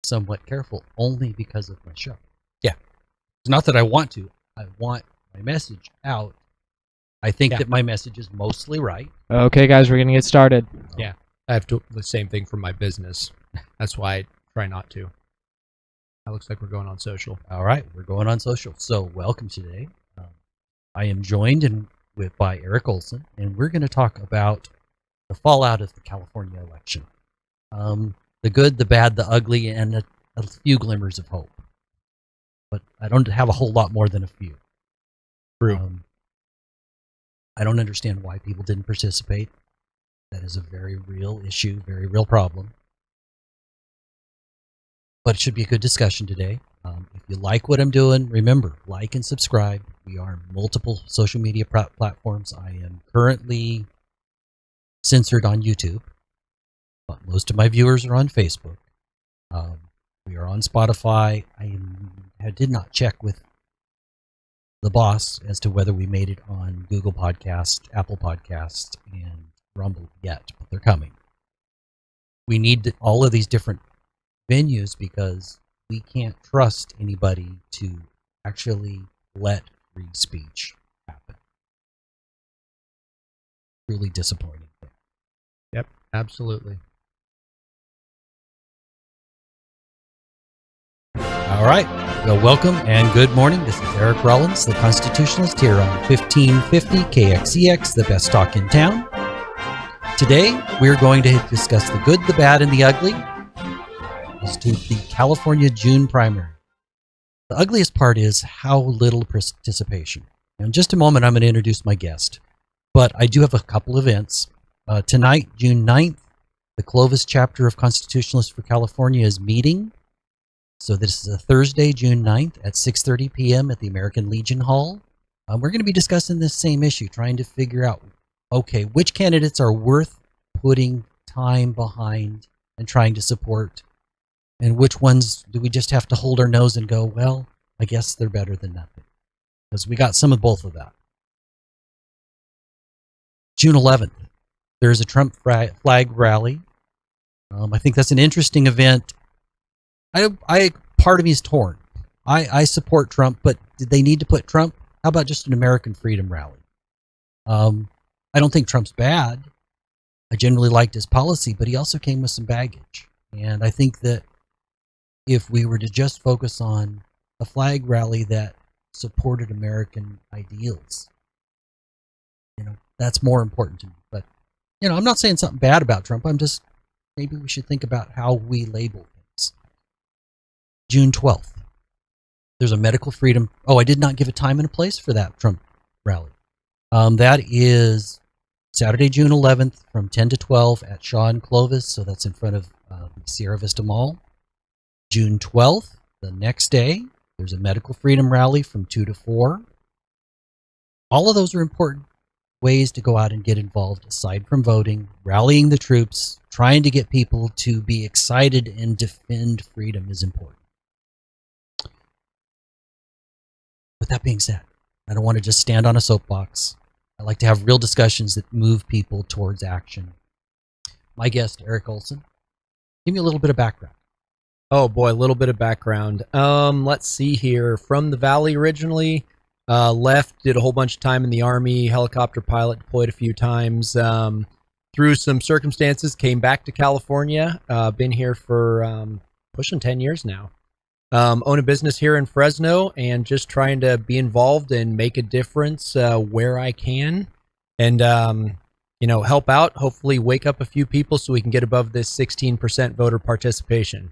somewhat careful only because of my show. Yeah. It's not that I want to. I want my message out. I think that my message is mostly right. Okay, guys, we're going to get started. Yeah. I have to the same thing for my business. That's why I try not to. That looks like we're going on social. All right, we're going on social. So welcome today. I am joined by Eric Olsen, and we're going to talk about the fallout of the California election. The good, the bad, the ugly, and a few glimmers of hope. But I don't have a whole lot more than a few. True. I don't understand why people didn't participate. That is a very real issue, very real problem. But it should be a good discussion today. If you like what I'm doing, remember, like and subscribe. We are on multiple social media platforms. I am currently censored on YouTube, but most of my viewers are on Facebook. We are on Spotify. I did not check with the boss as to whether we made it on Google Podcast, Apple Podcast, and Rumble yet, but they're coming. We need all of these different venues because we can't trust anybody to actually let free speech happen. Really disappointing. Yep, absolutely. All right. Well, welcome and good morning. This is Eric Rollins, the Constitutionalist, here on 1550 KXEX, the best talk in town. Today, we're going to discuss the good, the bad, and the ugly as to the California June primary. The ugliest part is how little participation. In just a moment, I'm going to introduce my guest. But I do have a couple events. Tonight, June 9th, the Clovis chapter of Constitutionalist for California is meeting. So this is a Thursday, June 9th at 6:30 p.m. at the American Legion Hall. We're going to be discussing this same issue, trying to figure out, okay, which candidates are worth putting time behind and trying to support, and which ones do we just have to hold our nose and go, well, I guess they're better than nothing. Because we got some of both of that. June 11th, there's a Trump flag rally. I think that's an interesting event. Part of me is torn. I support Trump, but did they need to put Trump? How about just an American freedom rally? I don't think Trump's bad. I generally liked his policy, but he also came with some baggage. And I think that if we were to just focus on a flag rally that supported American ideals, that's more important to me. But, I'm not saying something bad about Trump. I'm just, maybe we should think about how we label things. June 12th, there's a medical freedom. Oh, I did not give a time and a place for that Trump rally. That is Saturday, June 11th from 10 to 12 at Shaw and Clovis. So that's in front of Sierra Vista Mall. June 12th, the next day, there's a medical freedom rally from 2 to 4. All of those are important ways to go out and get involved aside from voting, rallying the troops, trying to get people to be excited and defend freedom is important. With that being said, I don't want to just stand on a soapbox. I like to have real discussions that move people towards action. My guest, Eric Olsen, give me a little bit of background. Oh boy, a little bit of background. Let's see here. From the Valley originally, left, did a whole bunch of time in the Army, helicopter pilot, deployed a few times. Through some circumstances, came back to California. Been here for pushing 10 years now. Own a business here in Fresno and just trying to be involved and make a difference where I can. And, help out, hopefully wake up a few people so we can get above this 16% voter participation.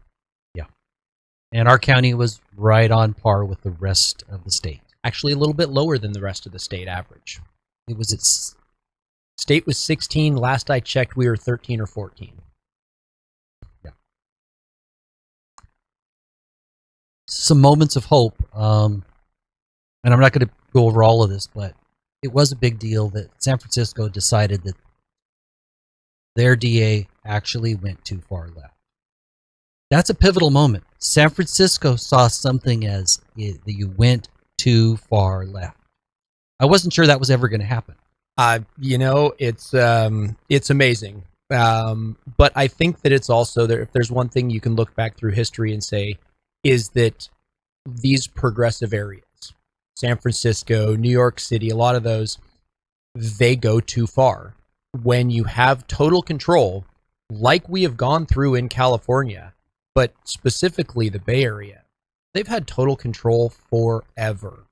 And our county was right on par with the rest of the state. Actually, a little bit lower than the rest of the state average. It was its state was 16. Last I checked, we were 13 or 14. Yeah. Some moments of hope. And I'm not going to go over all of this, but it was a big deal that San Francisco decided that their DA actually went too far left. That's a pivotal moment. San Francisco saw something as that you went too far left. I wasn't sure that was ever going to happen. It's amazing. But I think that it's also there. If there's one thing you can look back through history and say, is that these progressive areas, San Francisco, New York City, a lot of those, they go too far. When you have total control, like we have gone through in California, but specifically the Bay Area, they've had total control forever.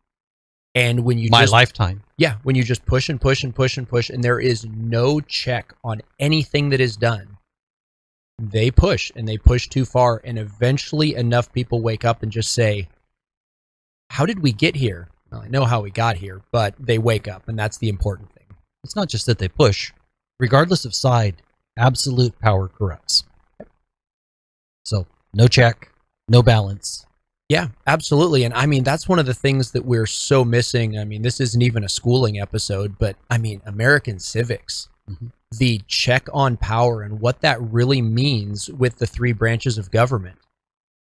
And when you My lifetime. yeah, when you just push and push and push and push, and there is no check on anything that is done, they push and they push too far, and eventually enough people wake up and just say, how did we get here? Well, I know how we got here, but they wake up, and that's the important thing. It's not just that they push. Regardless of side, absolute power corrupts. So, no check, no balance. Yeah, absolutely. And I mean, that's one of the things that we're so missing. I mean, this isn't even a schooling episode, but I mean, American civics, the check on power and what that really means with the three branches of government.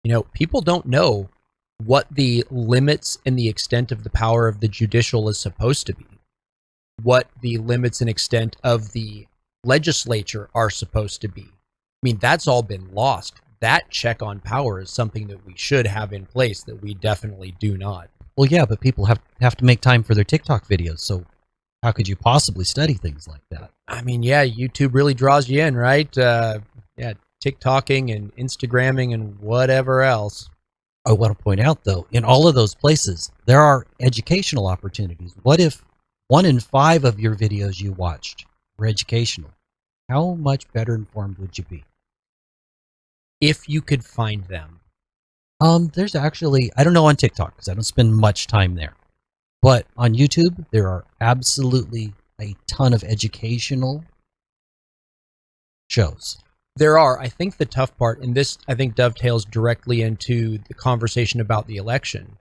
You know, people don't know what the limits and the extent of the power of the judicial is supposed to be, what the limits and extent of the legislature are supposed to be. I mean, that's all been lost. That check on power is something that we should have in place that we definitely do not. Well, yeah, but people have to make time for their TikTok videos, so how could you possibly study things like that? I mean, yeah, YouTube really draws you in, right? Yeah, TikToking and Instagramming and whatever else. I want to point out, though, in all of those places, there are educational opportunities. What if 1 in 5 of your videos you watched were educational? How much better informed would you be? If you could find them. There's actually, I don't know on TikTok because I don't spend much time there, but on YouTube, there are absolutely a ton of educational shows. There are. I think the tough part, and this I think dovetails directly into the conversation about the election.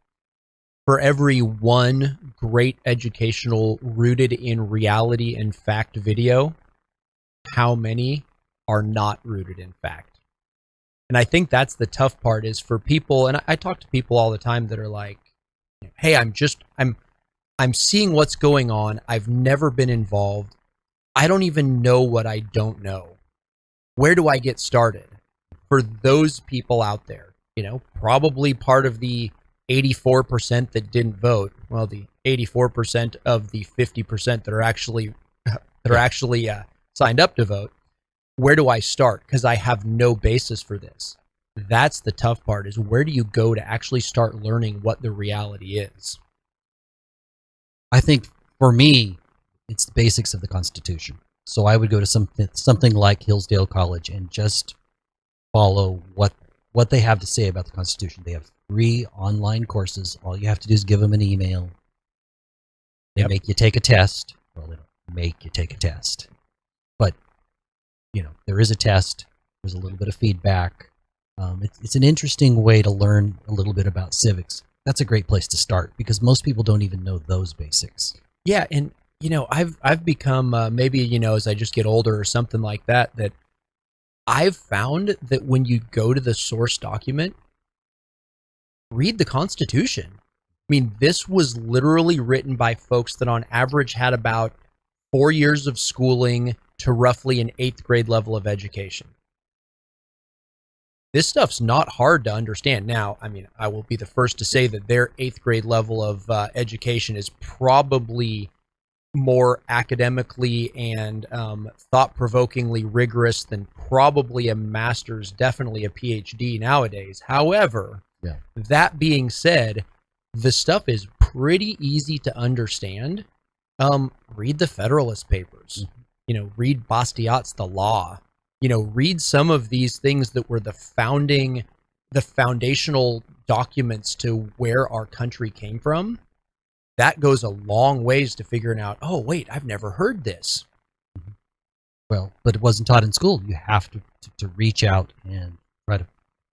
For every one great educational, rooted in reality and fact video, how many are not rooted in fact? And I think that's the tough part is for people, and I talk to people all the time that are like, hey, I'm seeing what's going on. I've never been involved. I don't even know what I don't know. Where do I get started? For those people out there, you know, probably part of the 84% that didn't vote. Well, the 84% of the 50% that are actually signed up to vote. Where do I start? Because I have no basis for this. That's the tough part, is where do you go to actually start learning what the reality is? I think for me, it's the basics of the Constitution. So I would go to something like Hillsdale College and just follow what they have to say about the Constitution. They have free online courses. All you have to do is give them an email. They make you take a test. Well, they don't make you take a test. But, you know, there is a test. There's a little bit of feedback. It's an interesting way to learn a little bit about civics. That's a great place to start because most people don't even know those basics. Yeah, and you know, I've become maybe, you know, as I just get older or something like that, that I've found that when you go to the source document, read the Constitution. I mean, this was literally written by folks that on average had about 4 years of schooling to roughly an 8th grade level of education. This stuff's not hard to understand. Now, I mean, I will be the first to say that their 8th grade level of education is probably more academically and thought-provokingly rigorous than probably a master's, definitely a PhD nowadays. However, that being said, the stuff is pretty easy to understand. Read the Federalist Papers. You know, read Bastiat's The Law. You know, read some of these things that were the foundational documents to where our country came from. That goes a long ways to figuring out, oh, wait, I've never heard this. Well, but it wasn't taught in school. You have to reach out and try to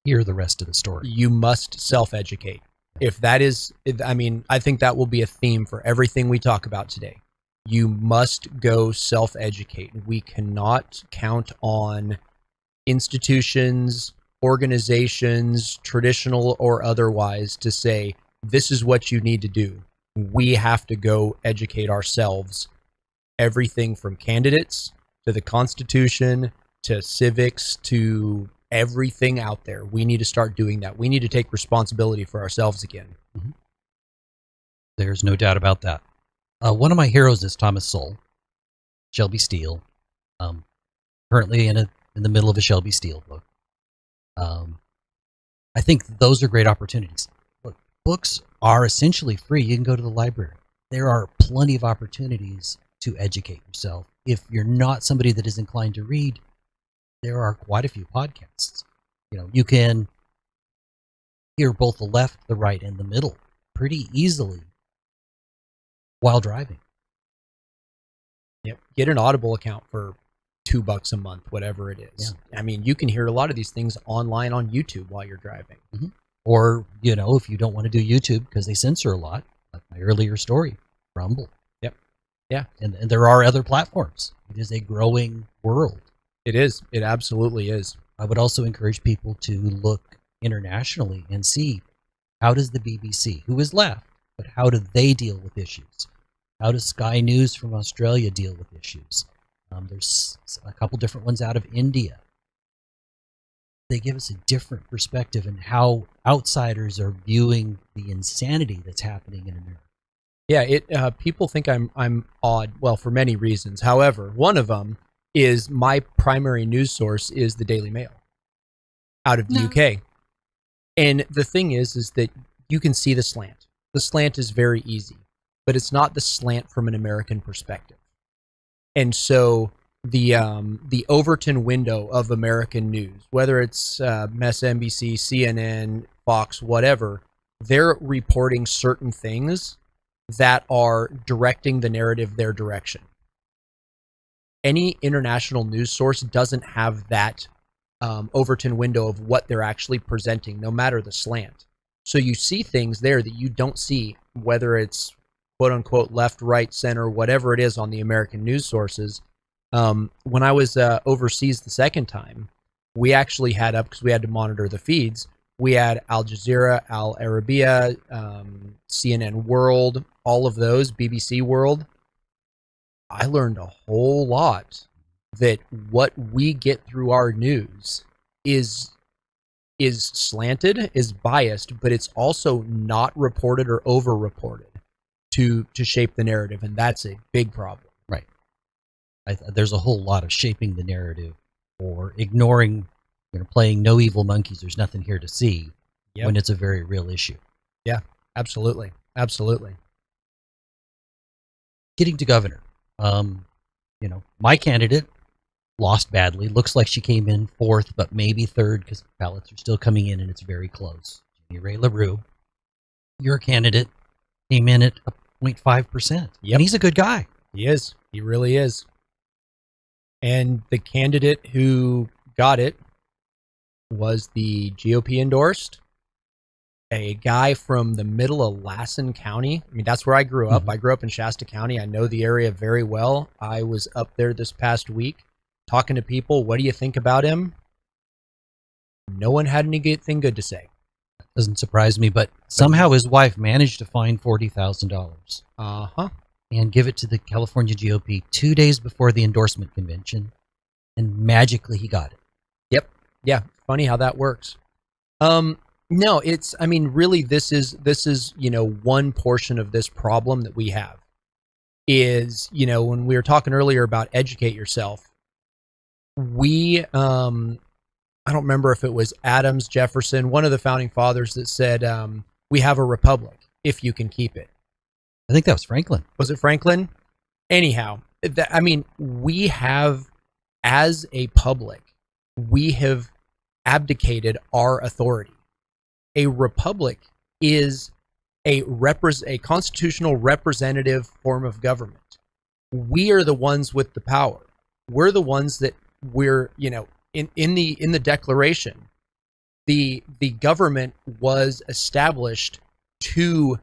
hear the rest of the story. You must self-educate. If that is, I mean, I think that will be a theme for everything we talk about today. You must go self-educate. We cannot count on institutions, organizations, traditional or otherwise, to say, this is what you need to do. We have to go educate ourselves. Everything from candidates to the Constitution to civics, to everything out there. We need to start doing that. We need to take responsibility for ourselves again. Mm-hmm. There's no doubt about that. One of my heroes is Thomas Sowell, Shelby Steele. Currently in the middle of a Shelby Steele book. I think those are great opportunities. Look, books are essentially free. You can go to the library. There are plenty of opportunities to educate yourself. If you're not somebody that is inclined to read, there are quite a few podcasts. You can hear both the left, the right, and the middle pretty easily while driving. Yep. Get an Audible account for $2 a month, whatever it is. Yeah. I mean, you can hear a lot of these things online on YouTube while you're driving. Mm-hmm. Or, if you don't want to do YouTube because they censor a lot, like my earlier story, Rumble. Yep. Yeah. And there are other platforms. It is a growing world. It is. It absolutely is. I would also encourage people to look internationally and see, how does the BBC, who is left, but how do they deal with issues? How does Sky News from Australia deal with issues? There's a couple different ones out of India. They give us a different perspective in how outsiders are viewing the insanity that's happening in America. Yeah, people think I'm odd, well, for many reasons. However, one of them is my primary news source is the Daily Mail out of the UK. And the thing is that you can see the slant. The slant is very easy, but it's not the slant from an American perspective. And so the Overton window of American news, whether it's MSNBC, CNN, Fox, whatever, they're reporting certain things that are directing the narrative their direction. Any international news source doesn't have that Overton window of what they're actually presenting, no matter the slant. So you see things there that you don't see, whether it's quote unquote left, right, center, whatever it is on the American news sources. When I was overseas the second time, we actually had up, because we had to monitor the feeds, we had Al Jazeera, Al Arabiya, CNN World, all of those, BBC World. I learned a whole lot that what we get through our news is slanted, is biased, but it's also not reported or over-reported to shape the narrative, and that's a big problem. Right. There's a whole lot of shaping the narrative or ignoring, playing no evil monkeys, there's nothing here to see, when it's a very real issue. Yeah, absolutely. Absolutely. Getting to governor. My candidate lost badly. Looks like she came in fourth, but maybe third because ballots are still coming in and it's very close. Jenny Ray LaRue, your candidate, came in at 0.5%. Yep. And he's a good guy. He is. He really is. And the candidate who got it was the GOP endorsed, a guy from the middle of Lassen County. I mean, that's where I grew up. Mm-hmm. I grew up in Shasta County. I know the area very well. I was up there this past week talking to people. What do you think about him? No one had anything good to say. Doesn't surprise me, but somehow his wife managed to find $40,000. Uh-huh. And give it to the California GOP 2 days before the endorsement convention, and magically he got it. Yep. Yeah. Funny how that works. No, really this is, one portion of this problem that we have is, when we were talking earlier about educate yourself, we, I don't remember if it was Adams, Jefferson, one of the founding fathers that said, we have a republic if you can keep it. I think that was Franklin. Was it Franklin? Anyhow, we have, as a public, we have abdicated our authority. A republic is a constitutional representative form of government. We are the ones with the power. We're the ones that we're, in the Declaration, the government was established to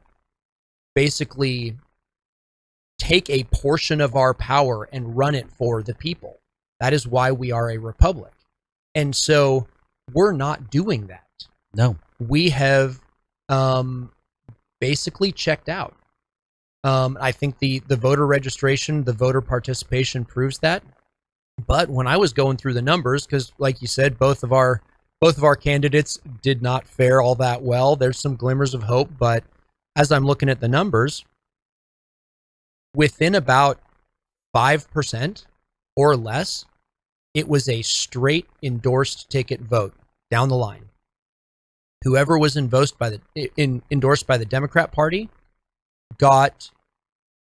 basically take a portion of our power and run it for the people. That is why we are a republic. And so we're not doing that. No. We have basically checked out. I think the voter registration, the voter participation proves that. But when I was going through the numbers, because like you said, both of our candidates did not fare all that well. There's some glimmers of hope, but as I'm looking at the numbers, within about 5% or less, it was a straight endorsed ticket vote down the line. Whoever was endorsed by the Democrat Party got,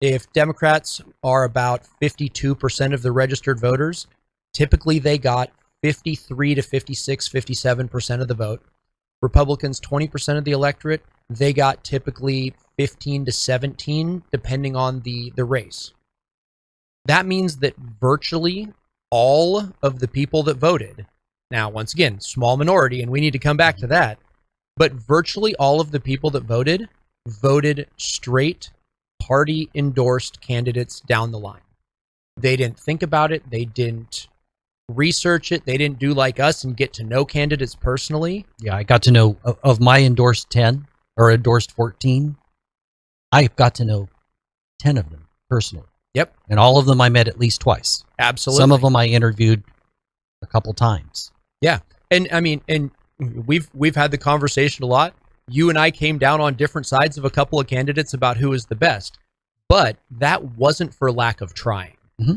if Democrats are about 52% of the registered voters, typically they got 53 to 56, 57% of the vote. Republicans, 20% of the electorate, they got typically 15 to 17, depending on the race. That means that virtually all of the people that voted, now, once again, small minority, and we need to come back to that, but virtually all of the people that voted straight party-endorsed candidates down the line. They didn't think about it. They didn't research it. They didn't do like us and get to know candidates personally. Yeah, I got to know, of my endorsed 10, or endorsed 14, I got to know 10 of them personally. Yep. And all of them I met at least twice. Absolutely. Some of them I interviewed a couple times. Yeah. And I mean, and we've had the conversation a lot. You and I came down on different sides of a couple of candidates about who is the best, but that wasn't for lack of trying. Mm-hmm.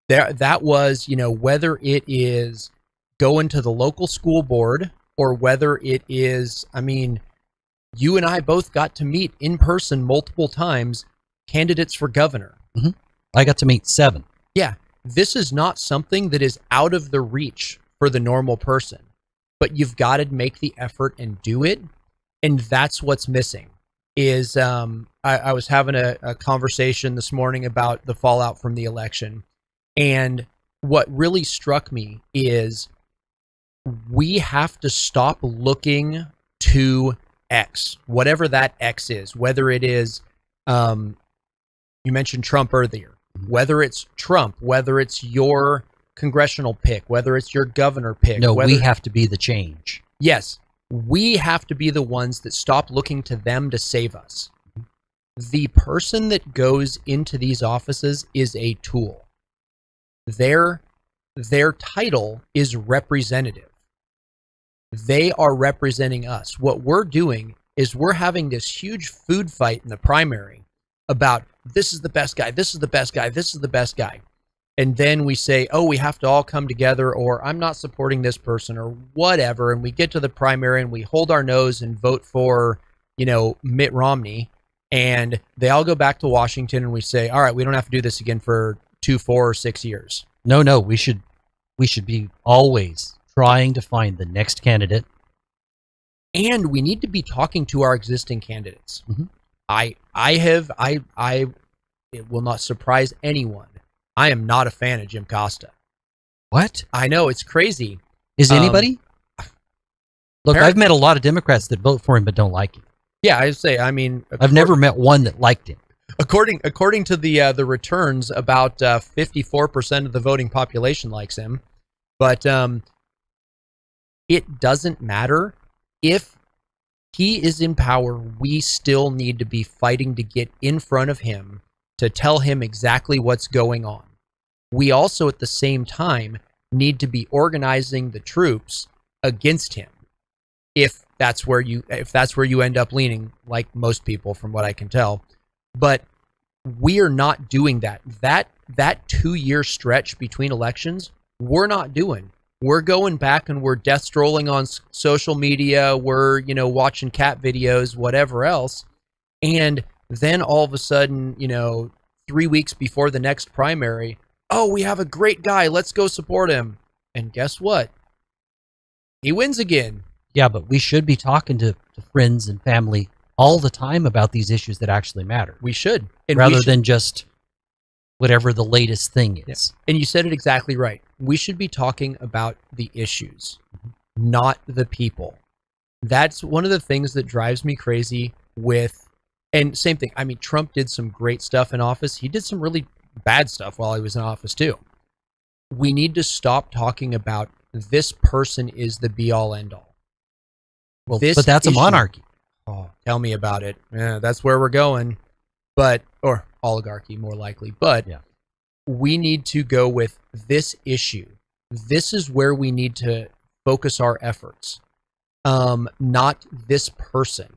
That was, whether it is going to the local school board or whether it is, I mean, you and I both got to meet in person multiple times candidates for governor. Mm-hmm. I got to meet 7. Yeah. This is not something that is out of the reach for the normal person, but you've got to make the effort and do it. And that's what's missing is, I was having a conversation this morning about the fallout from the election. And what really struck me is we have to stop looking to X, whatever that X is, whether it is, you mentioned Trump earlier, whether it's Trump, whether it's your congressional pick, whether it's your governor pick. No, we have to be the change. Yes, we have to be the ones that stop looking to them to save us. The person that goes into these offices is a tool. Their title is representative. They are representing us. What we're doing is we're having this huge food fight in the primary about this is the best guy, this is the best guy, this is the best guy. And then we say, oh, we have to all come together, or I'm not supporting this person, or whatever. And we get to the primary and we hold our nose and vote for, Mitt Romney. And they all go back to Washington and we say, all right, we don't have to do this again for 2, 4, or 6 years. No, we should be always trying to find the next candidate. And we need to be talking to our existing candidates. Mm-hmm. It will not surprise anyone. I am not a fan of Jim Costa. What? I know, it's crazy. Is anybody? Look, I've met a lot of Democrats that vote for him but don't like him. Yeah, I've never met one that liked him. According to the returns, about 54% of the voting population likes him. But it doesn't matter. If he is in power, we still need to be fighting to get in front of him to tell him exactly what's going on. We also, at the same time, need to be organizing the troops against him. If that's where you end up leaning, like most people, from what I can tell. But we are not doing that. That 2-year stretch between elections, we're not doing. We're going back and we're death strolling on social media. We're, watching cat videos, whatever else. And then all of a sudden, 3 weeks before the next primary, oh, we have a great guy. Let's go support him. And guess what? He wins again. Yeah, but we should be talking to friends and family all the time about these issues that actually matter. We should. And rather than just whatever the latest thing is. Yeah. And you said it exactly right. We should be talking about the issues, not the people. That's one of the things that drives me crazy with, and same thing. I mean, Trump did some great stuff in office. He did some really bad stuff while he was in office too. We need to stop talking about this person is the be all end all. Well, but that's a monarchy. Oh, tell me about it. Yeah, that's where we're going. Or oligarchy, more likely. But yeah. we need to go with this issue. This is where we need to focus our efforts, not this person,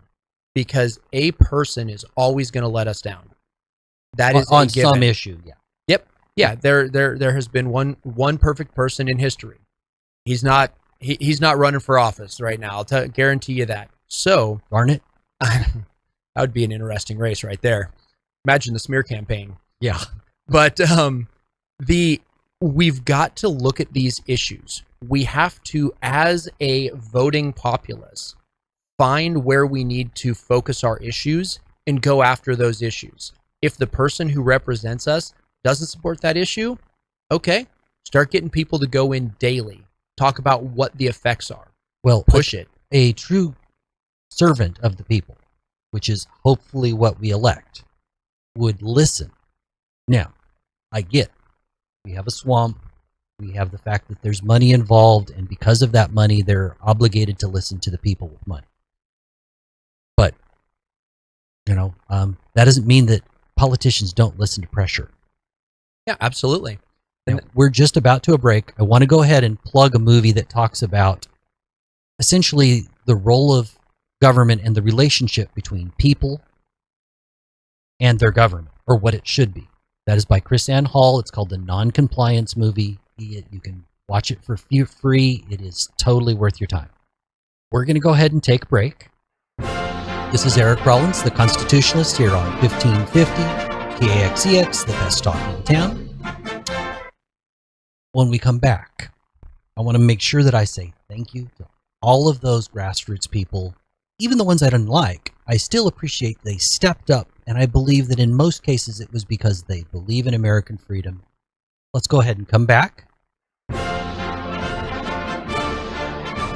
because a person is always going to let us down. That is on some issue. Yeah. Yep. Yeah. There has been one perfect person in history. He's not running for office right now. I'll guarantee you that. So Darn it. that would be an interesting race right there. Imagine the smear campaign. Yeah. But we've got to look at these issues. We have to, as a voting populace, find where we need to focus our issues and go after those issues. If the person who represents us doesn't support that issue, okay, start getting people to go in daily, talk about what the effects are. Well, push it. A true servant of the people, which is hopefully what we elect, would listen. Now, I get we have a swamp. We have the fact that there's money involved, and because of that money, they're obligated to listen to the people with money. But, that doesn't mean that politicians don't listen to pressure. Yeah, absolutely. Now, we're just about to a break. I want to go ahead and plug a movie that talks about essentially the role of government and the relationship between people and their government, or what it should be. That is by Chris Ann Hall. It's called The Non-Compliance Movie. You can watch it for free. It is totally worth your time. We're going to go ahead and take a break. This is Eric Rollins, the Constitutionalist, here on 1550 KXEX, the best talk in town. When we come back, I want to make sure that I say thank you to all of those grassroots people, even the ones I didn't like. I still appreciate they stepped up, and I believe that in most cases it was because they believe in American freedom. Let's go ahead and come back.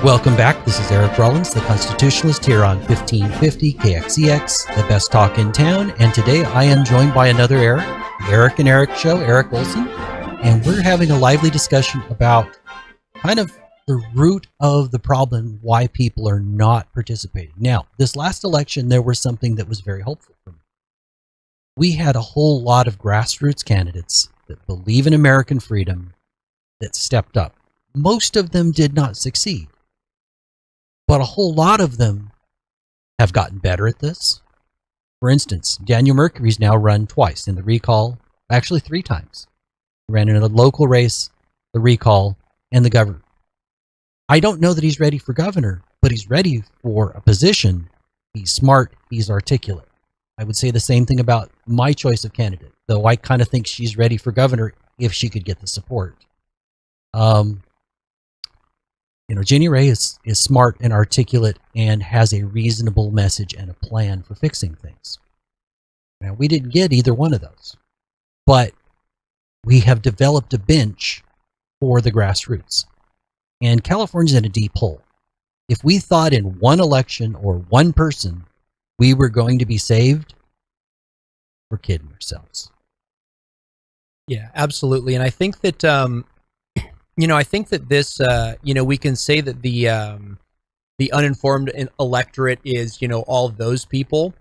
Welcome back. This is Eric Rollins, the Constitutionalist, here on 1550 KXEX, the best talk in town. And today I am joined by another Eric, the Eric and Eric Show, Eric Olsen. And we're having a lively discussion about kind of the root of the problem, why people are not participating. Now, this last election, there was something that was very hopeful for me. We had a whole lot of grassroots candidates that believe in American freedom that stepped up. Most of them did not succeed, but a whole lot of them have gotten better at this. For instance, Daniel Mercury's now run twice in the recall, actually 3 times. He ran in a local race, the recall, and the governor. I don't know that he's ready for governor, but he's ready for a position. He's smart, he's articulate. I would say the same thing about my choice of candidate, though I kind of think she's ready for governor if she could get the support. Jeannie Ray is smart and articulate and has a reasonable message and a plan for fixing things. Now, we didn't get either one of those, but we have developed a bench for the grassroots. And California's in a deep hole. If we thought in one election or one person we were going to be saved, we're kidding ourselves. Yeah, absolutely. And I think that, I think that this, we can say that the uninformed electorate is, all of those people,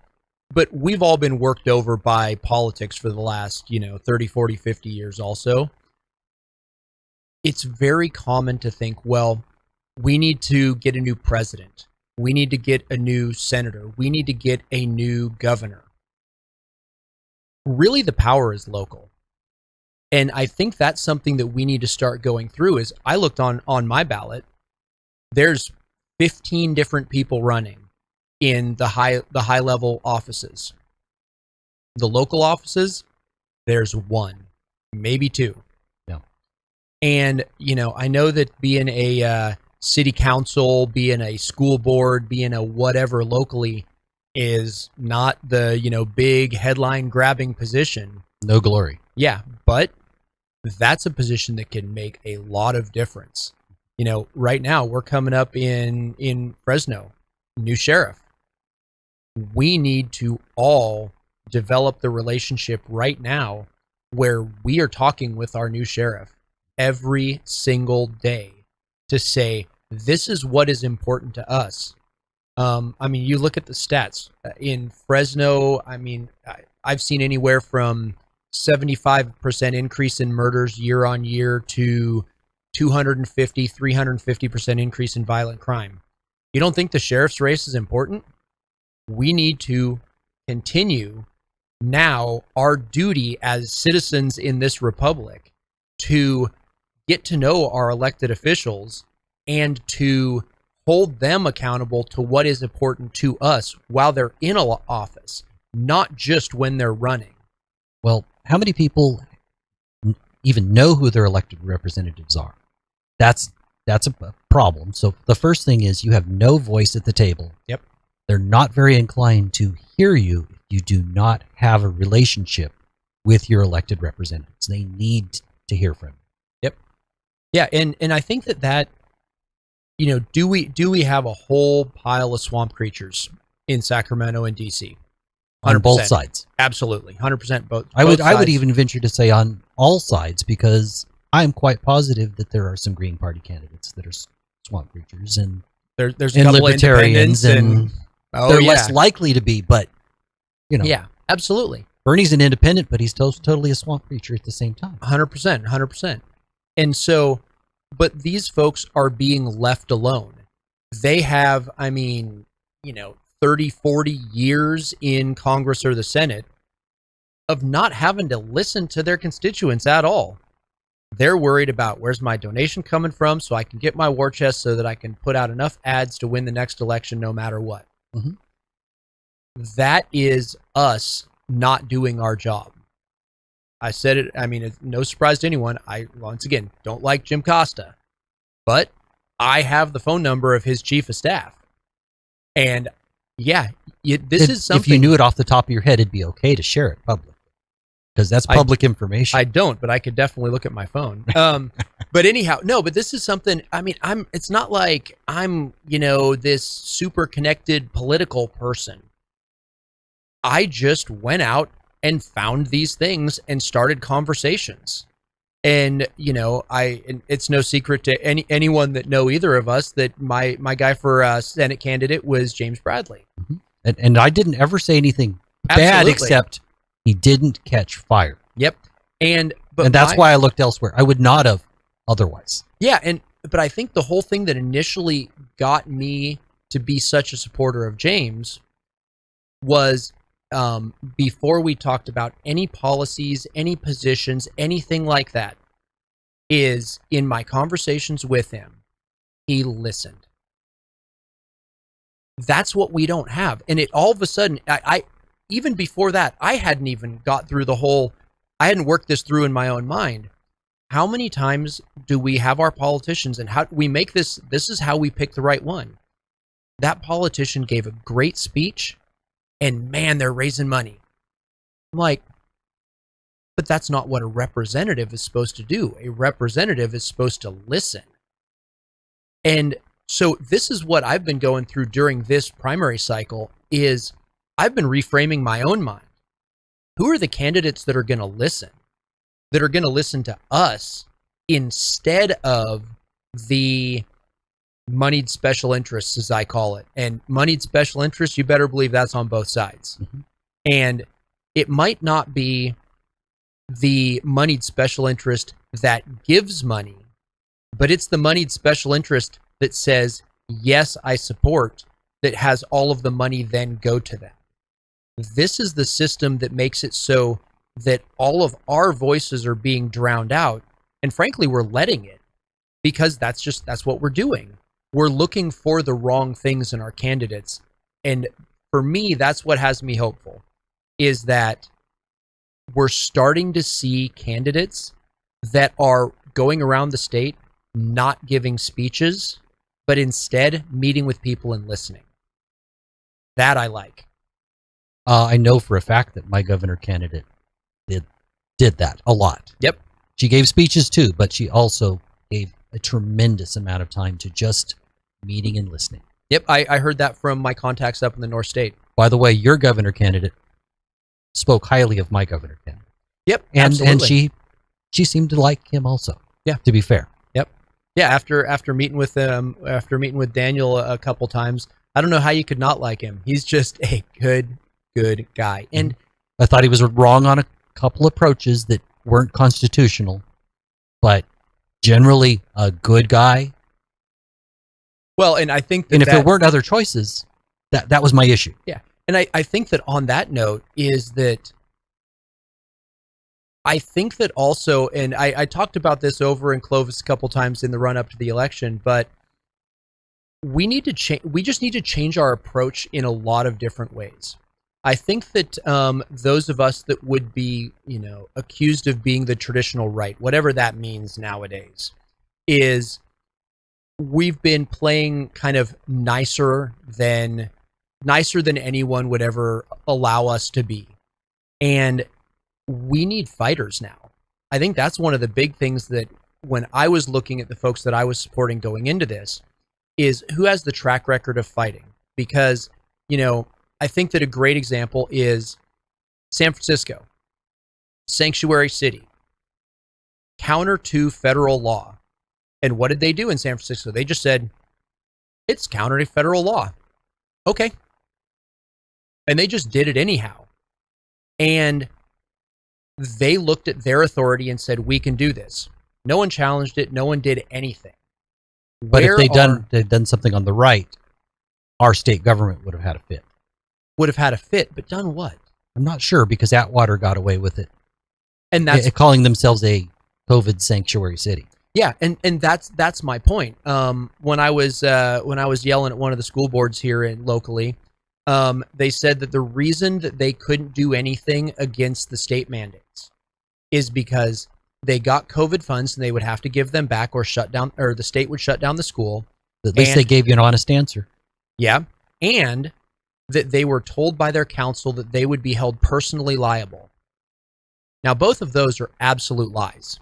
but we've all been worked over by politics for the last, 30, 40, 50 years also. It's very common to think, well, we need to get a new president. We need to get a new senator. We need to get a new governor. Really, the power is local. And I think that's something that we need to start going through. Is I looked on my ballot, there's 15 different people running in the high level offices. The local offices, there's 1, maybe 2. Yeah. And I know that being a city council, being a school board, being a whatever locally is not the big headline grabbing position. No glory. Yeah, but that's a position that can make a lot of difference. Right now we're coming up in Fresno, new sheriff. We need to all develop the relationship right now where we are talking with our new sheriff every single day to say, this is what is important to us. You look at the stats in Fresno. I've seen anywhere from 75% increase in murders year on year to 250, 350% increase in violent crime. You don't think the sheriff's race is important? We need to continue now our duty as citizens in this republic to get to know our elected officials and to hold them accountable to what is important to us while they're in office, not just when they're running. Well, how many people even know who their elected representatives are? That's a problem. So the first thing is you have no voice at the table. Yep. They're not very inclined to hear you if you do not have a relationship with your elected representatives. They need to hear from you. Yep. Yeah, and I think that do we have a whole pile of swamp creatures in Sacramento and DC? 100%. On both sides. Absolutely. 100% both. I would even venture to say on all sides, because I am quite positive that there are some Green Party candidates that are swamp creatures, and there's and a couple libertarians, and they're less likely to be, but yeah, absolutely. Bernie's an independent, but he's totally a swamp creature at the same time. 100%. And so, but these folks are being left alone. They have, 30, 40 years in Congress or the Senate of not having to listen to their constituents at all. They're worried about where's my donation coming from so I can get my war chest so that I can put out enough ads to win the next election no matter what. Mm-hmm. That is us not doing our job. I said it, it's no surprise to anyone. I, once again, don't like Jim Costa, but I have the phone number of his chief of staff. And yeah, this is something. If you knew it off the top of your head, it'd be okay to share it publicly, because that's public information. I don't, but I could definitely look at my phone. But anyhow, no, but this is something, it's not like I'm, this super connected political person. I just went out and found these things and started conversations. And, and it's no secret to anyone that know either of us that my guy for Senate candidate was James Bradley. Mm-hmm. And I didn't ever say anything bad, except he didn't catch fire. Yep. And that's why I looked elsewhere. I would not have otherwise. Yeah. But I think the whole thing that initially got me to be such a supporter of James was before we talked about any policies, any positions, anything like that, is in my conversations with him, he listened. That's what we don't have. And it all of a sudden, I even before that, I hadn't even got through I hadn't worked this through in my own mind. How many times do we have our politicians, and how we make this is how we pick the right one. That politician gave a great speech, and man, they're raising money. I'm like, but that's not what a representative is supposed to do. A representative is supposed to listen. And so this is what I've been going through during this primary cycle, is I've been reframing my own mind. Who are the candidates that are going to listen? That are going to listen to us instead of the moneyed special interests, as I call it. And moneyed special interests, you better believe that's on both sides. Mm-hmm. And it might not be the moneyed special interest that gives money, but it's the moneyed special interest that says, yes, I support, that has all of the money then go to them. This is the system that makes it so that all of our voices are being drowned out. And frankly, we're letting it, because that's what we're doing. We're looking for the wrong things in our candidates. And for me, that's what has me hopeful, is that we're starting to see candidates that are going around the state, not giving speeches, but instead meeting with people and listening. That I like. I know for a fact that my governor candidate did that a lot. Yep. She gave speeches too, but she also gave a tremendous amount of time to just meeting and listening. Yep, I heard that from my contacts up in the North State. By the way, your governor candidate spoke highly of my governor candidate. Yep, and absolutely. And she seemed to like him also. Yeah, to be fair. Yep. Yeah, after meeting with Daniel a couple times, I don't know how you could not like him. He's just a good guy. And I thought he was wrong on a couple approaches that weren't constitutional, but generally a good guy. Well, and I think that And if there weren't other choices, that was my issue. Yeah. And I think that on that note is that I think that also, and I talked about this over in Clovis a couple times in the run up to the election, but we need to change. We just need to change our approach in a lot of different ways. I think that those of us that would be, accused of being the traditional right, whatever that means nowadays, is we've been playing kind of nicer than anyone would ever allow us to be. And we need fighters now. I think that's one of the big things that when I was looking at the folks that I was supporting going into this is who has the track record of fighting. Because, I think that a great example is San Francisco, sanctuary city, counter to federal law. And what did they do in San Francisco? They just said, it's counter to federal law. Okay. And they just did it anyhow. And they looked at their authority and said, we can do this. No one challenged it. No one did anything. But if they'd done something on the right, our state government would have had a fit. Would have had a fit, but done what? I'm not sure, because Atwater got away with it. And that's calling themselves a COVID sanctuary city. Yeah, and that's my point. When I was yelling at one of the school boards here locally, they said that the reason that they couldn't do anything against the state mandates is because they got COVID funds and they would have to give them back or the state would shut down the school. At least they gave you an honest answer. Yeah, and that they were told by their council that they would be held personally liable. Now, both of those are absolute lies.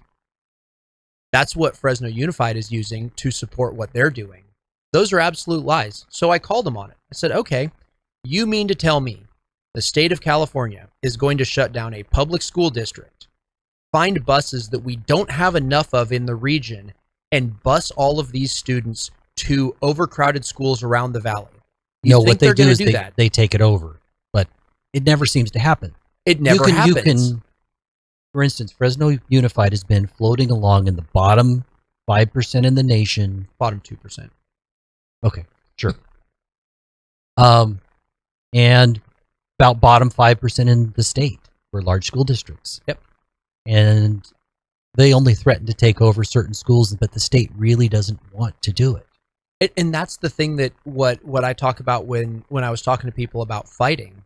That's what Fresno Unified is using to support what they're doing. Those are absolute lies. So I called them on it. I said, okay, you mean to tell me the state of California is going to shut down a public school district, find buses that we don't have enough of in the region, and bus all of these students to overcrowded schools around the valley? What they do is they take it over, but it never seems to happen. It never happens. For instance, Fresno Unified has been floating along in the bottom 5% in the nation. Bottom 2%. Okay, sure. And about bottom 5% in the state for large school districts. Yep. And they only threaten to take over certain schools, but the state really doesn't want to do it. And that's the thing that what I talk about when I was talking to people about fighting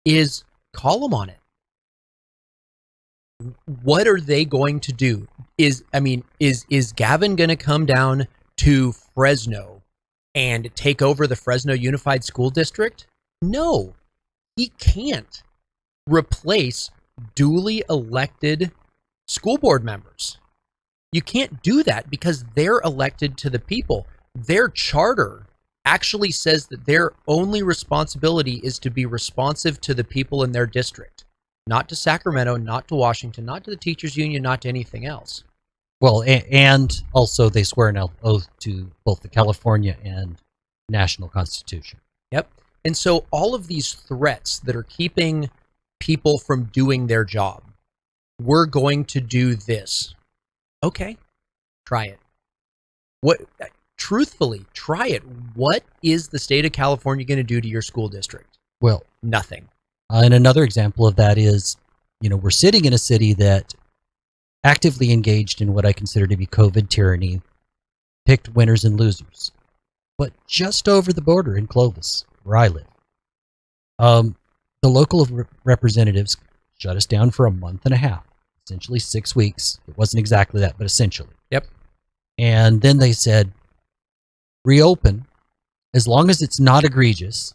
is call them on it. What are they going to do? Is Gavin going to come down to Fresno and take over the Fresno Unified School District? No, he can't replace duly elected school board members. You can't do that because they're elected to the people. Their charter actually says that their only responsibility is to be responsive to the people in their district. Not to Sacramento, not to Washington, not to the teachers union, not to anything else. Well, and also they swear an oath to both the California and national constitution. Yep. And so all of these threats that are keeping people from doing their job, we're going to do this. Okay, try it. Truthfully, try it. What is the state of California going to do to your school district? Well, nothing. And another example of that is, we're sitting in a city that actively engaged in what I consider to be COVID tyranny, picked winners and losers. But just over the border in Clovis, where I live, the local representatives shut us down for a month and a half, essentially 6 weeks. It wasn't exactly that, but essentially. Yep. And then they said, reopen as long as it's not egregious.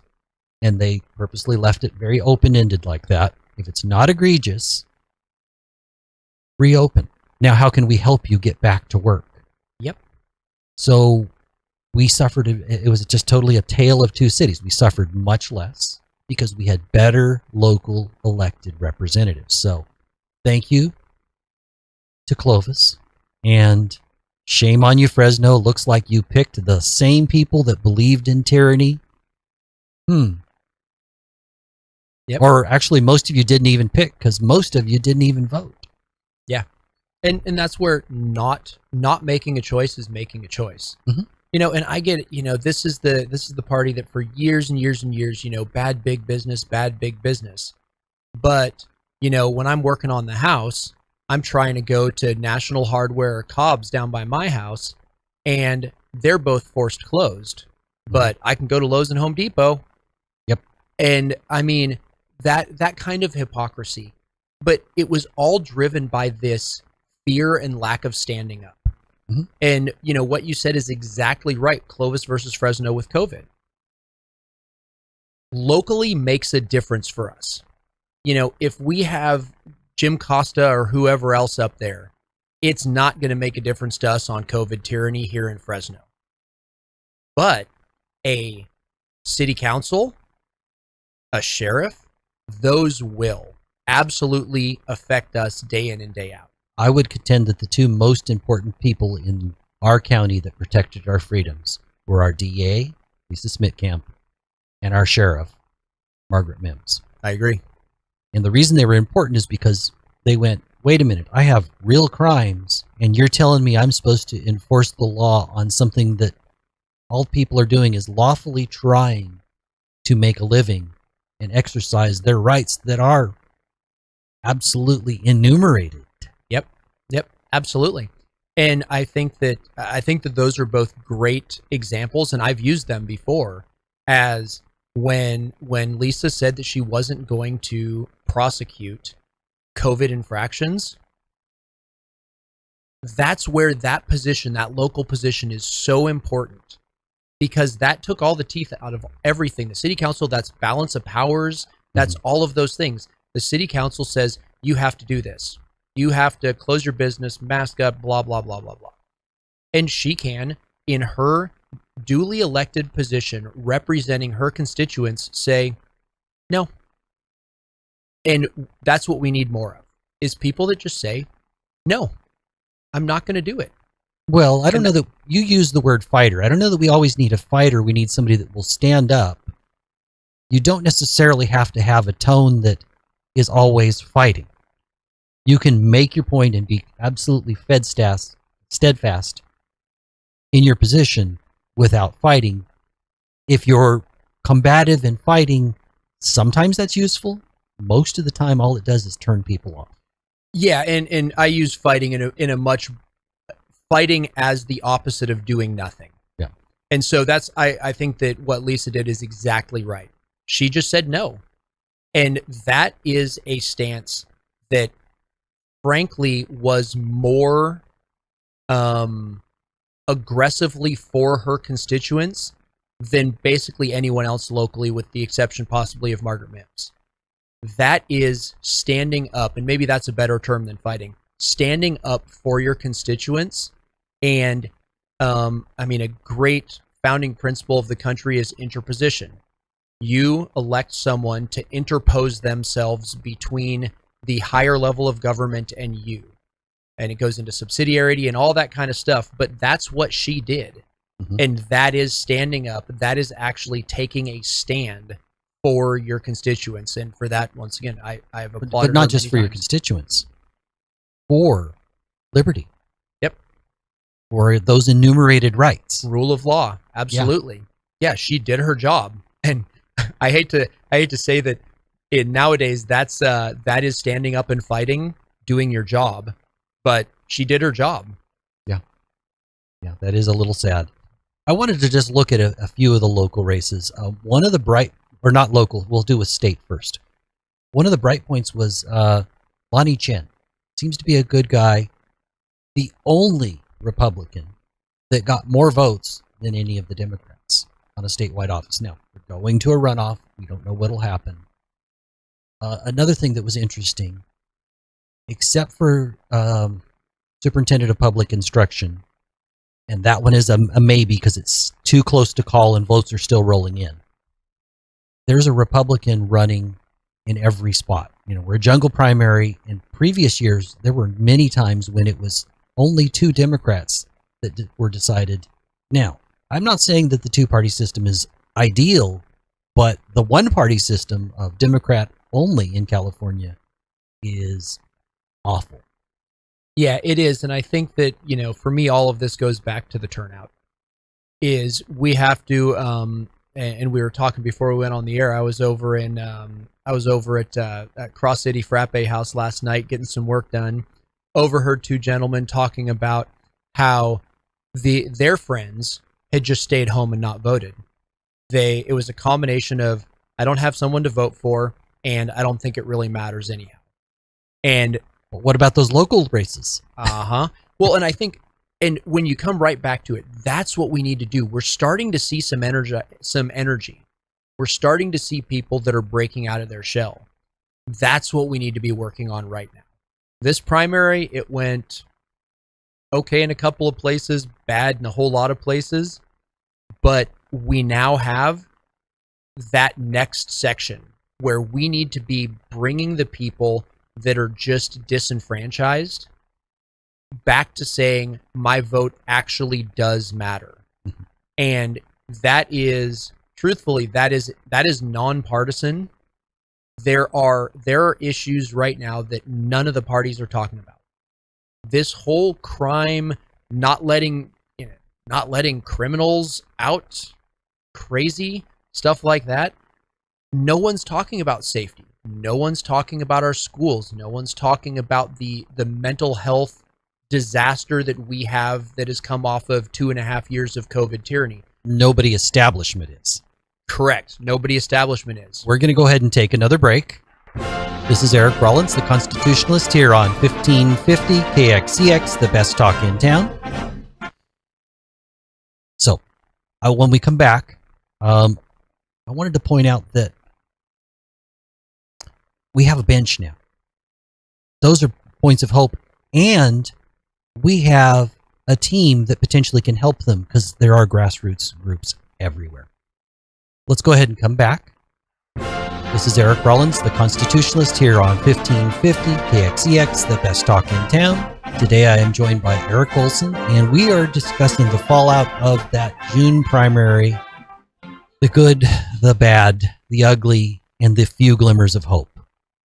And they purposely left it very open-ended like that. If it's not egregious, reopen. Now, how can we help you get back to work? Yep. So we suffered, it was just totally a tale of two cities. We suffered much less because we had better local elected representatives. So thank you to Clovis, and shame on you, Fresno. Looks like you picked the same people that believed in tyranny. Yep. Or actually, most of you didn't even pick because most of you didn't even vote. And that's where not making a choice is making a choice. Mhm. And I get it. This is the party that for years and years and years, bad big business. But when I'm working on the house, I'm trying to go to National Hardware or Cobb's down by my house, and they're both forced closed. But I can go to Lowe's and Home Depot. Yep. And I mean that kind of hypocrisy, but it was all driven by this fear and lack of standing up. Mhm. And what you said is exactly right. Clovis versus Fresno with COVID locally makes a difference for us. If we have Jim Costa or whoever else up there, it's not going to make a difference to us on COVID tyranny here in Fresno. But a city council, a sheriff, those will absolutely affect us day in and day out. I would contend that the two most important people in our county that protected our freedoms were our DA, Lisa Smitkamp, and our sheriff, Margaret Mims. I agree. And the reason they were important is because they went, wait a minute, I have real crimes, and you're telling me I'm supposed to enforce the law on something that all people are doing is lawfully trying to make a living and exercise their rights that are absolutely enumerated. Yep, absolutely. And I think that those are both great examples, and I've used them before as when Lisa said that she wasn't going to prosecute COVID infractions. That's where that position, that local position, is so important, because that took all the teeth out of everything. The city council, that's balance of powers, that's all of those things. The city council says, you have to do this. You have to close your business, mask up, blah, blah, blah, blah, blah. And she can, in her duly elected position, representing her constituents, say, no. And that's what we need more of, is people that just say, no, I'm not going to do it. Well, I don't know that you use the word fighter. I don't know that we always need a fighter. We need somebody that will stand up. You don't necessarily have to have a tone that is always fighting. You can make your point and be absolutely steadfast in your position without fighting. If you're combative and fighting, sometimes that's useful. Most of the time, all it does is turn people off. Yeah, and I use fighting in a much fighting as the opposite of doing nothing. Yeah. And so that's I think that what Lisa did is exactly right. She just said no. And that is a stance that frankly was more aggressively for her constituents than basically anyone else locally, with the exception possibly of Margaret Mims. That is standing up, and maybe that's a better term than fighting, standing up for your constituents. And a great founding principle of the country is interposition. You elect someone to interpose themselves between the higher level of government and you. And it goes into subsidiarity and all that kind of stuff. But that's what she did. Mm-hmm. And that is standing up. That is actually taking a stand for your constituents. And for that, once again, I have applauded. But not just for your constituents, for liberty. Yep. For those enumerated rights. Rule of law. Absolutely. Yeah, she did her job. And I hate to say that nowadays that is standing up and fighting, doing your job, but she did her job. Yeah, that is a little sad. I wanted to just look at a few of the local races. One of the not local, we'll do a state first. One of the bright points was Lonnie Chen. Seems to be a good guy. The only Republican that got more votes than any of the Democrats on a statewide office. Now, we're going to a runoff. We don't know what'll happen. Another thing that was interesting, except for Superintendent of Public Instruction, and that one is a maybe because it's too close to call and votes are still rolling in. There's a Republican running in every spot. We're a jungle primary. In previous years, there were many times when it was only two Democrats that were decided. Now, I'm not saying that the two-party system is ideal, but the one-party system of Democrat only in California is awful. Yeah, it is. And I think that, for me, all of this goes back to the turnout. Is we have to, and we were talking before we went on the air. I was over at Cross City Frappe House last night getting some work done. Overheard two gentlemen talking about how their friends had just stayed home and not voted. It was a combination of, I don't have someone to vote for, and I don't think it really matters anyhow. And what about those local races? Well, and I think, and when you come right back to it, that's what we need to do. We're starting to see some energy. We're starting to see people that are breaking out of their shell. That's what we need to be working on right now. This primary, it went okay in a couple of places, bad in a whole lot of places, but we now have that next section where we need to be bringing the people that are just disenfranchised back to saying my vote actually does matter. And that is, truthfully, that is nonpartisan. There are issues right now that none of the parties are talking about. This whole crime, not letting criminals out, crazy stuff like that. No one's talking about safety. No one's talking about our schools. No one's talking about the mental health disaster that we have that has come off of 2.5 years of COVID tyranny. Nobody establishment is. Correct. Nobody establishment is. We're going to go ahead and take another break. This is Eric Rollins, the Constitutionalist, here on 1550 KXCX, the best talk in town. So, when we come back, I wanted to point out that we have a bench now. Those are points of hope, and we have a team that potentially can help them because there are grassroots groups everywhere. Let's go ahead and come back. This is Eric Rollins, the Constitutionalist, here on 1550 KXCX, the best talk in town. Today I am joined by Eric Olsen, and we are discussing the fallout of that June primary, the good, the bad, the ugly, and the few glimmers of hope.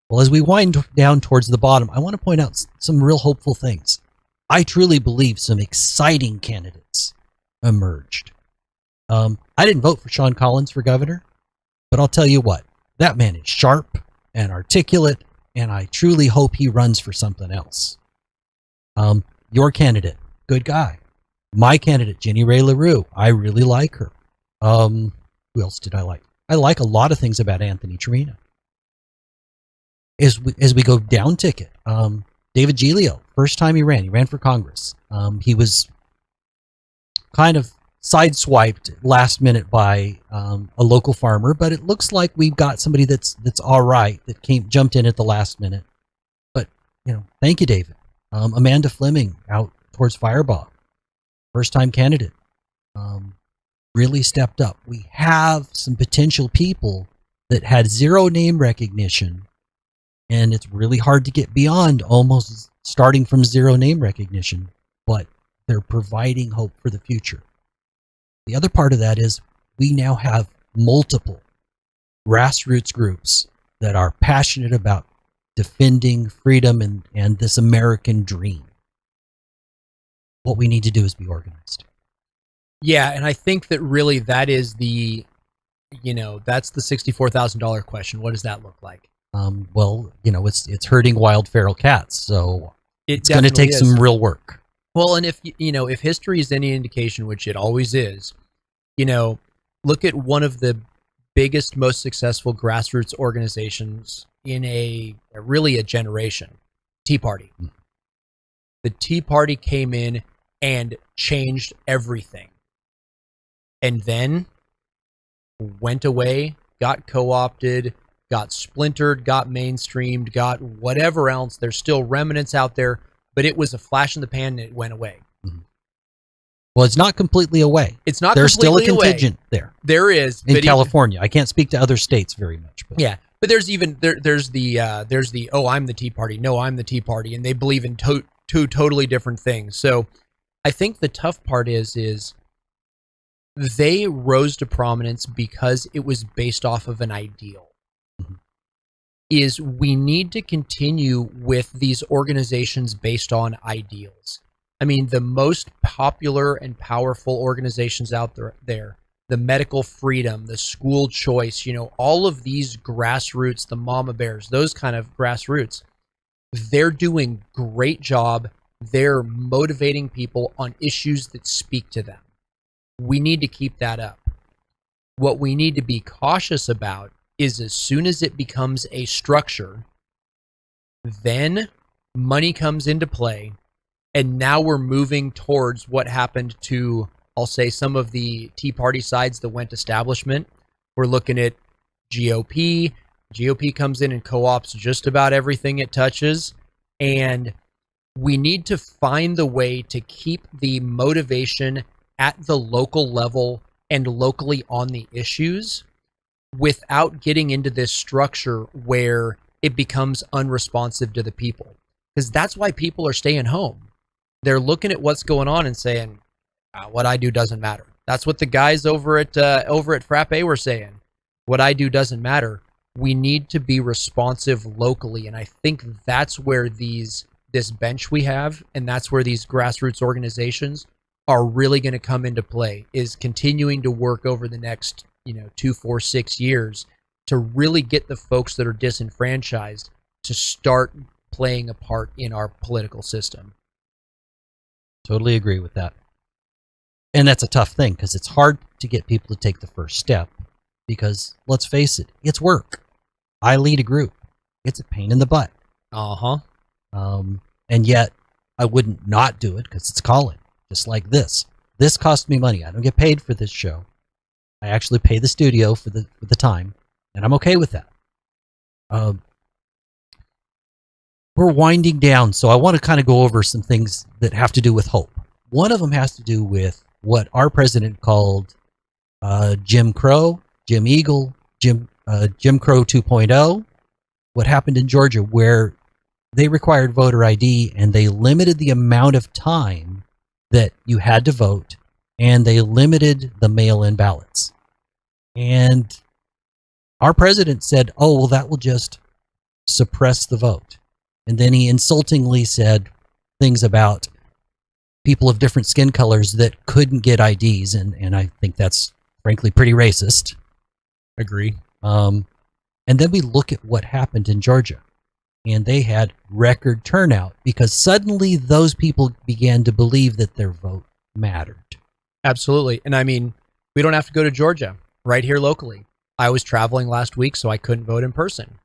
Well, as we wind down towards the bottom, I want to point out some real hopeful things. I truly believe some exciting candidates emerged. I didn't vote for Sean Collins for governor, but I'll tell you what, that man is sharp and articulate, and I truly hope he runs for something else. Your candidate, good guy. My candidate, Jenny Ray LaRue, I really like her. Who else did I like? I like a lot of things about Anthony Trina. As we go down ticket, David Giglio, first time he ran for Congress. He was kind of sideswiped last minute by a local farmer, but it looks like we've got somebody that's all right, that jumped in at the last minute. But thank you, David. Amanda Fleming out towards Firebaugh, first time candidate, really stepped up. We have some potential people that had zero name recognition, and it's really hard to get beyond almost starting from zero name recognition, but they're providing hope for the future. The other part of that is we now have multiple grassroots groups that are passionate about defending freedom and this American dream. What we need to do is be organized. Yeah, and I think that really that is that's the $64,000 question. What does that look like? Well, it's herding wild feral cats, so it's going to take some real work. Well, and if history is any indication, which it always is, look at one of the biggest, most successful grassroots organizations in a generation, Tea Party. Mm-hmm. The Tea Party came in and changed everything, and then went away, got co-opted, got splintered, got mainstreamed, got whatever else. There's still remnants out there, but it was a flash in the pan and it went away. Mm-hmm. Well, it's not completely away. It's not. There's still a contingent there. There is in California. I can't speak to other states very much. But. Yeah, but there's the oh, I'm the Tea Party. No, I'm the Tea Party, and they believe in two totally different things. So, I think the tough part is they rose to prominence because it was based off of an ideal. Mm-hmm. is we need to continue with these organizations based on ideals. I mean, the most popular and powerful organizations out there, the medical freedom, the school choice, all of these grassroots, the mama bears, those kind of grassroots, they're doing great job. They're motivating people on issues that speak to them. We need to keep that up. What we need to be cautious about is as soon as it becomes a structure, then money comes into play, and now we're moving towards what happened to, I'll say, some of the Tea Party sides that went establishment. We're looking at GOP. GOP comes in and co-ops just about everything it touches, and we need to find the way to keep the motivation at the local level and locally on the issues without getting into this structure where it becomes unresponsive to the people. Because that's why people are staying home. They're looking at what's going on and saying, what I do doesn't matter. That's what the guys over at Frappe were saying. What I do doesn't matter. We need to be responsive locally, and I think that's where this bench we have, and that's where these grassroots organizations are really going to come into play, is continuing to work over the next 2, 4, 6 years to really get the folks that are disenfranchised to start playing a part in our political system. Totally agree with that. And that's a tough thing because it's hard to get people to take the first step because, let's face it, it's work. I lead a group. It's a pain in the butt. Uh-huh. And yet I wouldn't not do it because it's calling, just like this. This costs me money. I don't get paid for this show. I actually pay the studio for the time, and I'm okay with that. We're winding down, so I want to kind of go over some things that have to do with hope. One of them has to do with what our president called Jim Crow, Jim Eagle, Jim Crow 2.0. What happened in Georgia, where they required voter ID and they limited the amount of time that you had to vote, and they limited the mail-in ballots. And our president said, oh, well, that will just suppress the vote. And then he insultingly said things about people of different skin colors that couldn't get IDs, and I think that's frankly pretty racist. Agree. And then we look at what happened in Georgia, and they had record turnout because suddenly those people began to believe that their vote mattered. Absolutely. And I mean, we don't have to go to Georgia. Right here locally. I was traveling last week, so I couldn't vote in person.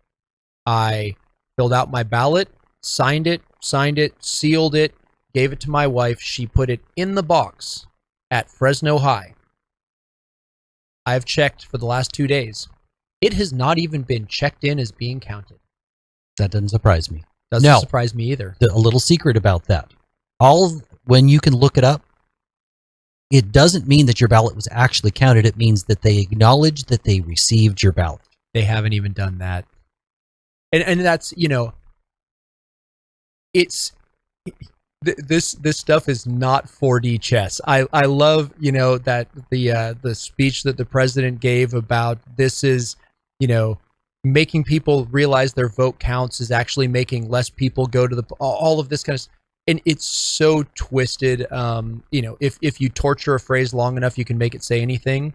I filled out my ballot, signed it, sealed it, gave it to my wife. She put it in the box at Fresno High. I have checked for the last 2 days. It has not even been checked in as being counted. That doesn't surprise me. Doesn't surprise me either. A little secret about that. When you can look it up, it doesn't mean that your ballot was actually counted. It means that they acknowledged that they received your ballot. They haven't even done that. And that's, it's this stuff is not 4D chess. I love, that the speech that the president gave about this is, making people realize their vote counts is actually making less people go to all of this kind of stuff. And it's so twisted. If you torture a phrase long enough, you can make it say anything.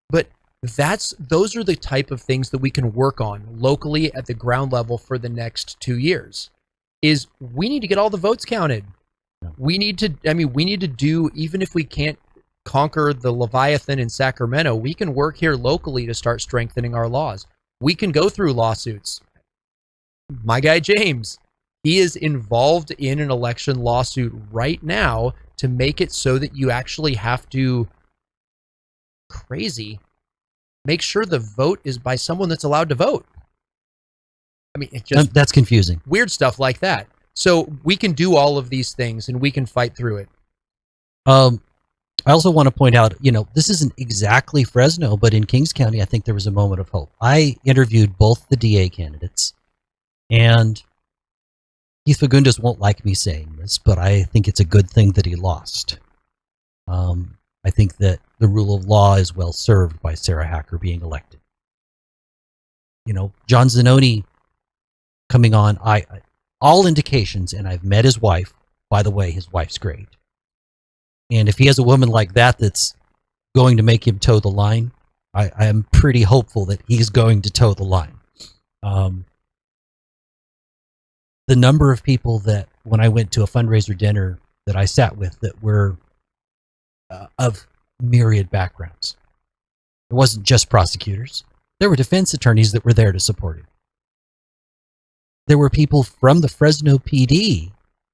But those are the type of things that we can work on locally at the ground level for the next 2 years. Is we need to get all the votes counted. We need to do, even if we can't conquer the Leviathan in Sacramento, we can work here locally to start strengthening our laws. We can go through lawsuits. My guy James, he is involved in an election lawsuit right now to make it so that you actually have to make sure the vote is by someone that's allowed to vote. I mean, that's confusing. Weird stuff like that. So we can do all of these things and we can fight through it. I also want to point out, this isn't exactly Fresno, but in Kings County, I think there was a moment of hope. I interviewed both the DA candidates, and Keith Fagundes won't like me saying this, but I think it's a good thing that he lost. I think that the rule of law is well served by Sarah Hacker being elected. John Zanoni coming on. All indications, and I've met his wife. By the way, his wife's great. And if he has a woman like that that's going to make him toe the line, I am pretty hopeful that he's going to toe the line. The number of people that, when I went to a fundraiser dinner that I sat with, that were of myriad backgrounds. It wasn't just prosecutors. There were defense attorneys that were there to support him. There were people from the Fresno PD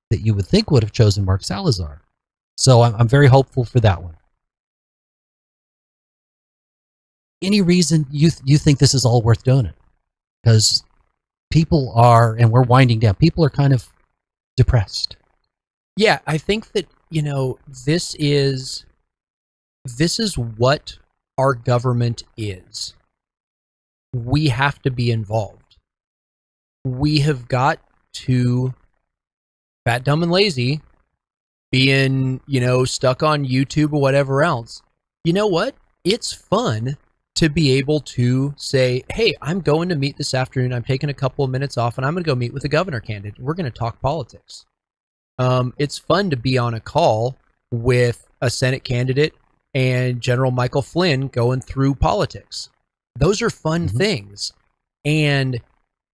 that you would think would have chosen Mark Salazar. So I'm very hopeful for that one. Any reason you think this is all worth doing it? Because people are, and we're winding down, people are kind of depressed. Yeah, I think that, this is what our government is. We have to be involved. We have got to, fat, dumb, and lazy, being, stuck on YouTube or whatever else. You know what? It's fun to be able to say, hey, I'm going to meet this afternoon. I'm taking a couple of minutes off, and I'm going to go meet with a governor candidate. We're going to talk politics. It's fun to be on a call with a Senate candidate and General Michael Flynn going through politics. Those are fun things. And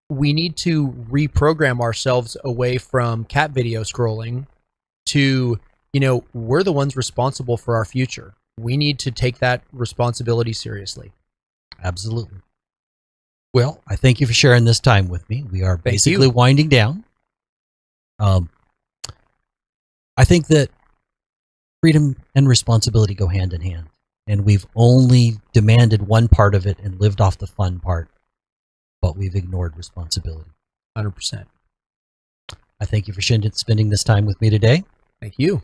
we need to reprogram ourselves away from cat video scrolling to, we're the ones responsible for our future. We need to take that responsibility seriously. Absolutely. Well, I thank you for sharing this time with me. We are basically winding down. I think that freedom and responsibility go hand in hand. And we've only demanded one part of it and lived off the fun part, but we've ignored responsibility. 100%. I thank you for spending this time with me today. Thank you.